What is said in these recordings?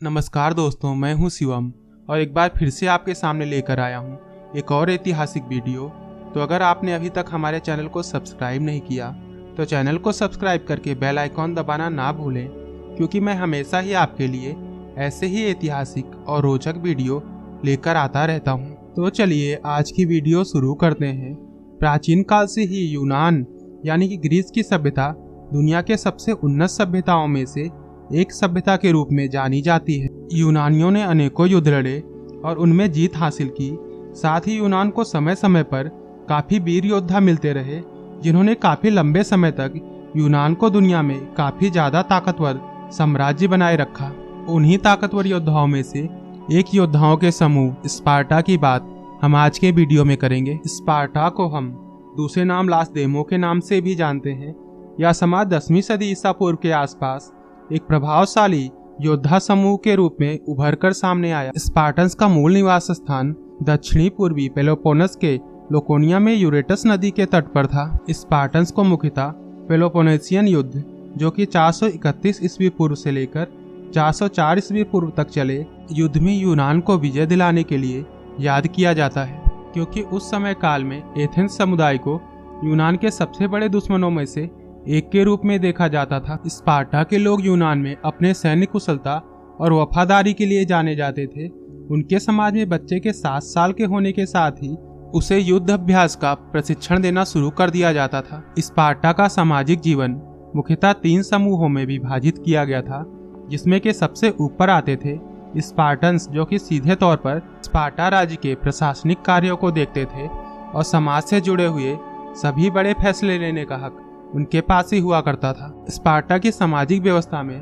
नमस्कार दोस्तों, मैं हूं शिवम और एक बार फिर से आपके सामने लेकर आया हूं एक और ऐतिहासिक वीडियो। तो अगर आपने अभी तक हमारे चैनल को सब्सक्राइब नहीं किया तो चैनल को सब्सक्राइब करके बेल आइकॉन दबाना ना भूलें, क्योंकि मैं हमेशा ही आपके लिए ऐसे ही ऐतिहासिक और रोचक वीडियो लेकर आता रहता हूं। तो चलिए आज की वीडियो शुरू करते हैं। प्राचीन काल से ही यूनान यानी कि ग्रीस की सभ्यता दुनिया के सबसे उन्नत सभ्यताओं में से एक सभ्यता के रूप में जानी जाती है। यूनानियों ने अनेकों युद्ध लड़े और उनमें जीत हासिल की। साथ ही यूनान को समय समय पर काफी वीर योद्धा मिलते रहे, जिन्होंने काफी लंबे समय तक यूनान को दुनिया में काफी ज्यादा ताकतवर साम्राज्य बनाए रखा। उन्हीं ताकतवर योद्धाओं में से एक योद्धाओं के समूह स्पार्टा की बात हम आज के वीडियो में करेंगे। स्पार्टा को हम दूसरे नाम लासडेमो के नाम से भी जानते हैं। यह समाज 10वीं सदी ईसा पूर्व के आसपास एक प्रभावशाली योद्धा समूह के रूप में उभरकर सामने आया। स्पार्टन्स का मूल निवास स्थान दक्षिणी पूर्वी पेलोपोनस के लोकोनिया में यूरेटस नदी के तट पर था। स्पार्टन्स को मुख्यतः पेलोपोनेशियन युद्ध, जो कि 431 ईस्वी पूर्व से लेकर 404 ईस्वी पूर्व तक चले, युद्ध में यूनान को विजय दिलाने के लिए याद किया जाता है, क्योंकि उस समय काल में एथेंस समुदाय को यूनान के सबसे बड़े दुश्मनों में से एक के रूप में देखा जाता था। स्पार्टा के लोग यूनान में अपने सैन्य कुशलता और वफादारी के लिए जाने जाते थे। उनके समाज में बच्चे के 7 साल के होने के साथ ही उसे युद्ध अभ्यास का प्रशिक्षण देना शुरू कर दिया जाता था। स्पार्टा का सामाजिक जीवन मुख्यतः 3 समूहों में विभाजित किया गया था, जिसमें के सबसे ऊपर आते थे स्पार्टन्स, जो कि सीधे तौर पर स्पार्टा राज्य के प्रशासनिक कार्यों को देखते थे और समाज से जुड़े हुए सभी बड़े फैसले लेने का हक उनके पास ही हुआ करता था। स्पार्टा की सामाजिक व्यवस्था में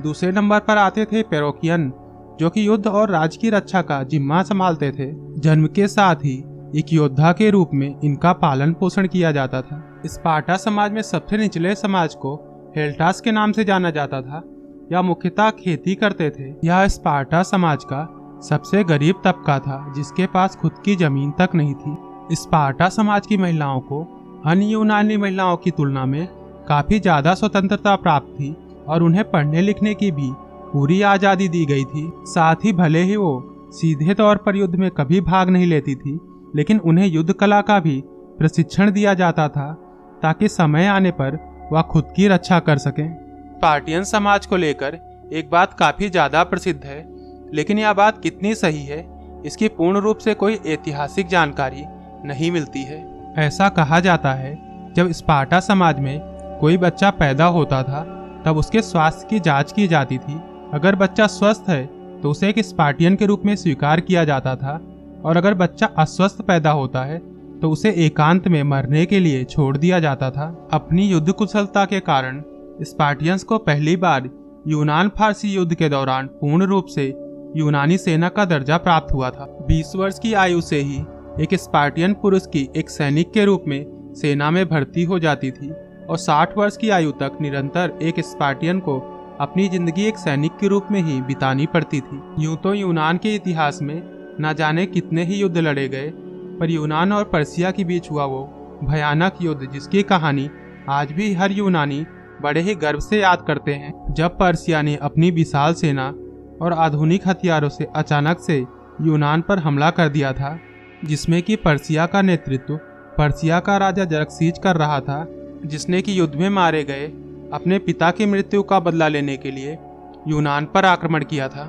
दूसरे नंबर पर आते थे पेरोकियन, जो कि युद्ध और राज्य की रक्षा का जिम्मा संभालते थे। जन्म के साथ ही एक योद्धा के रूप में इनका पालन पोषण किया जाता था। स्पार्टा समाज में सबसे निचले समाज को हेल्टास के नाम से जाना जाता था। यह मुख्यतः खेती करते थे। यह स्पार्टा समाज का सबसे गरीब तबका था, जिसके पास खुद की जमीन तक नहीं थी। स्पार्टा समाज की महिलाओं को अन्य यूनानी महिलाओं की तुलना में काफी ज्यादा स्वतंत्रता प्राप्त थी और उन्हें पढ़ने लिखने की भी पूरी आजादी दी गई थी। साथ ही भले ही वो सीधे तौर पर युद्ध में कभी भाग नहीं लेती थी, लेकिन उन्हें युद्ध कला का भी प्रशिक्षण दिया जाता था, ताकि समय आने पर वह खुद की रक्षा कर सकें। स्पार्टियन समाज को लेकर एक बात काफी ज्यादा प्रसिद्ध है, लेकिन यह बात कितनी सही है, इसकी पूर्ण रूप से कोई ऐतिहासिक जानकारी नहीं मिलती है। ऐसा कहा जाता है, जब स्पार्टा समाज में कोई बच्चा पैदा होता था तब उसके स्वास्थ्य की जांच की जाती थी। अगर बच्चा स्वस्थ है तो उसे एक स्पार्टियन के रूप में स्वीकार किया जाता था, और अगर बच्चा अस्वस्थ पैदा होता है तो उसे एकांत में मरने के लिए छोड़ दिया जाता था। अपनी युद्ध कुशलता के कारण स्पार्टियंस को पहली बार यूनान फारसी युद्ध के दौरान पूर्ण रूप से यूनानी सेना का दर्जा प्राप्त हुआ था। 20 वर्ष की आयु से ही एक स्पार्टियन पुरुष की एक सैनिक के रूप में सेना में भर्ती हो जाती थी, और 60 वर्ष की आयु तक निरंतर एक स्पार्टियन को अपनी जिंदगी एक सैनिक के रूप में ही बितानी पड़ती थी। यूं तो यूनान के इतिहास में न जाने कितने ही युद्ध लड़े गए, पर यूनान और पर्सिया के बीच हुआ वो भयानक युद्ध, जिसकी कहानी आज भी हर यूनानी बड़े ही गर्व से याद करते हैं। जब पर्सिया ने अपनी विशाल सेना और आधुनिक हथियारों से अचानक से यूनान पर हमला कर दिया था, जिसमें कि पर्सिया का नेतृत्व पर्सिया का राजा जरक्सीज कर रहा था, जिसने कि युद्ध में मारे गए अपने पिता की मृत्यु का बदला लेने के लिए यूनान पर आक्रमण किया था।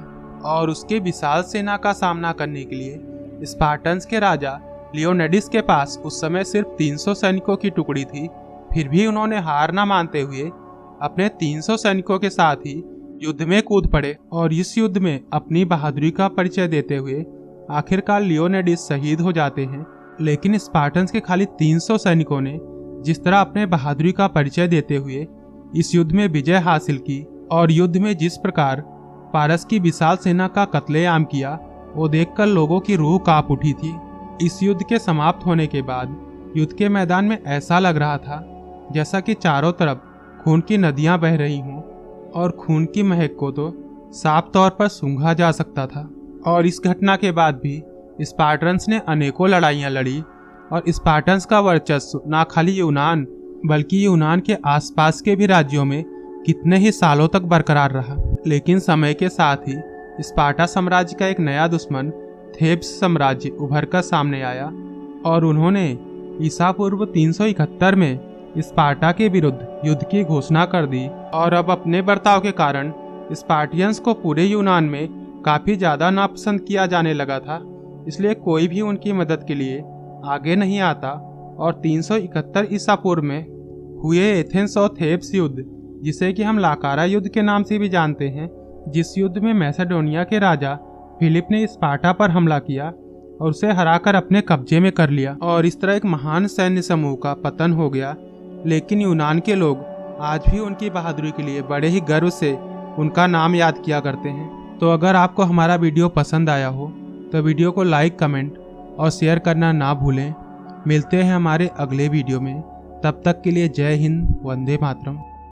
और उसके विशाल सेना का सामना करने के लिए स्पार्टन्स के राजा लियोनेडिस के पास उस समय सिर्फ 300 सैनिकों की टुकड़ी थी। फिर भी उन्होंने हार न मानते हुए अपने 300 सैनिकों के साथ ही युद्ध में कूद पड़े, और इस युद्ध में अपनी बहादुरी का परिचय देते हुए आखिरकार लियोनेडिस शहीद हो जाते हैं। लेकिन स्पार्टन्स के खाली 300 सैनिकों ने जिस तरह अपने बहादुरी का परिचय देते हुए इस युद्ध में विजय हासिल की, और युद्ध में जिस प्रकार पारस की विशाल सेना का कत्लेआम किया, वो देखकर लोगों की रूह कांप उठी थी। इस युद्ध के समाप्त होने के बाद युद्ध के मैदान में ऐसा लग रहा था जैसा कि चारों तरफ खून की नदियां बह रही हों, और खून की महक को तो साफ तौर पर सूंघा जा सकता था। और इस घटना के बाद भी स्पार्टन्स ने अनेकों लड़ाइयां लड़ी, और स्पार्टन्स का वर्चस्व न खाली यूनान बल्कि यूनान के आसपास के भी राज्यों में कितने ही सालों तक बरकरार रहा। लेकिन समय के साथ ही स्पार्टा साम्राज्य का एक नया दुश्मन थेब्स साम्राज्य उभर कर सामने आया और उन्होंने ईसा पूर्व 371 में स्पार्टा के विरुद्ध युद्ध की घोषणा कर दी। और अब अपने बर्ताव के कारण स्पार्टियंस को पूरे यूनान में काफ़ी ज़्यादा नापसंद किया जाने लगा था, इसलिए कोई भी उनकी मदद के लिए आगे नहीं आता। और 371 ईसा पूर्व में हुए एथेंस और थेब्स युद्ध, जिसे कि हम लाकारा युद्ध के नाम से भी जानते हैं, जिस युद्ध में मैसेडोनिया के राजा फिलिप ने स्पार्टा पर हमला किया और उसे हराकर अपने कब्जे में कर लिया और इस तरह एक महान सैन्य समूह का पतन हो गया। लेकिन यूनान के लोग आज भी उनकी बहादुरी के लिए बड़े ही गर्व से उनका नाम याद किया करते हैं। तो अगर आपको हमारा वीडियो पसंद आया हो तो वीडियो को लाइक, कमेंट और शेयर करना ना भूलें। मिलते हैं हमारे अगले वीडियो में, तब तक के लिए जय हिंद, वंदे मातरम।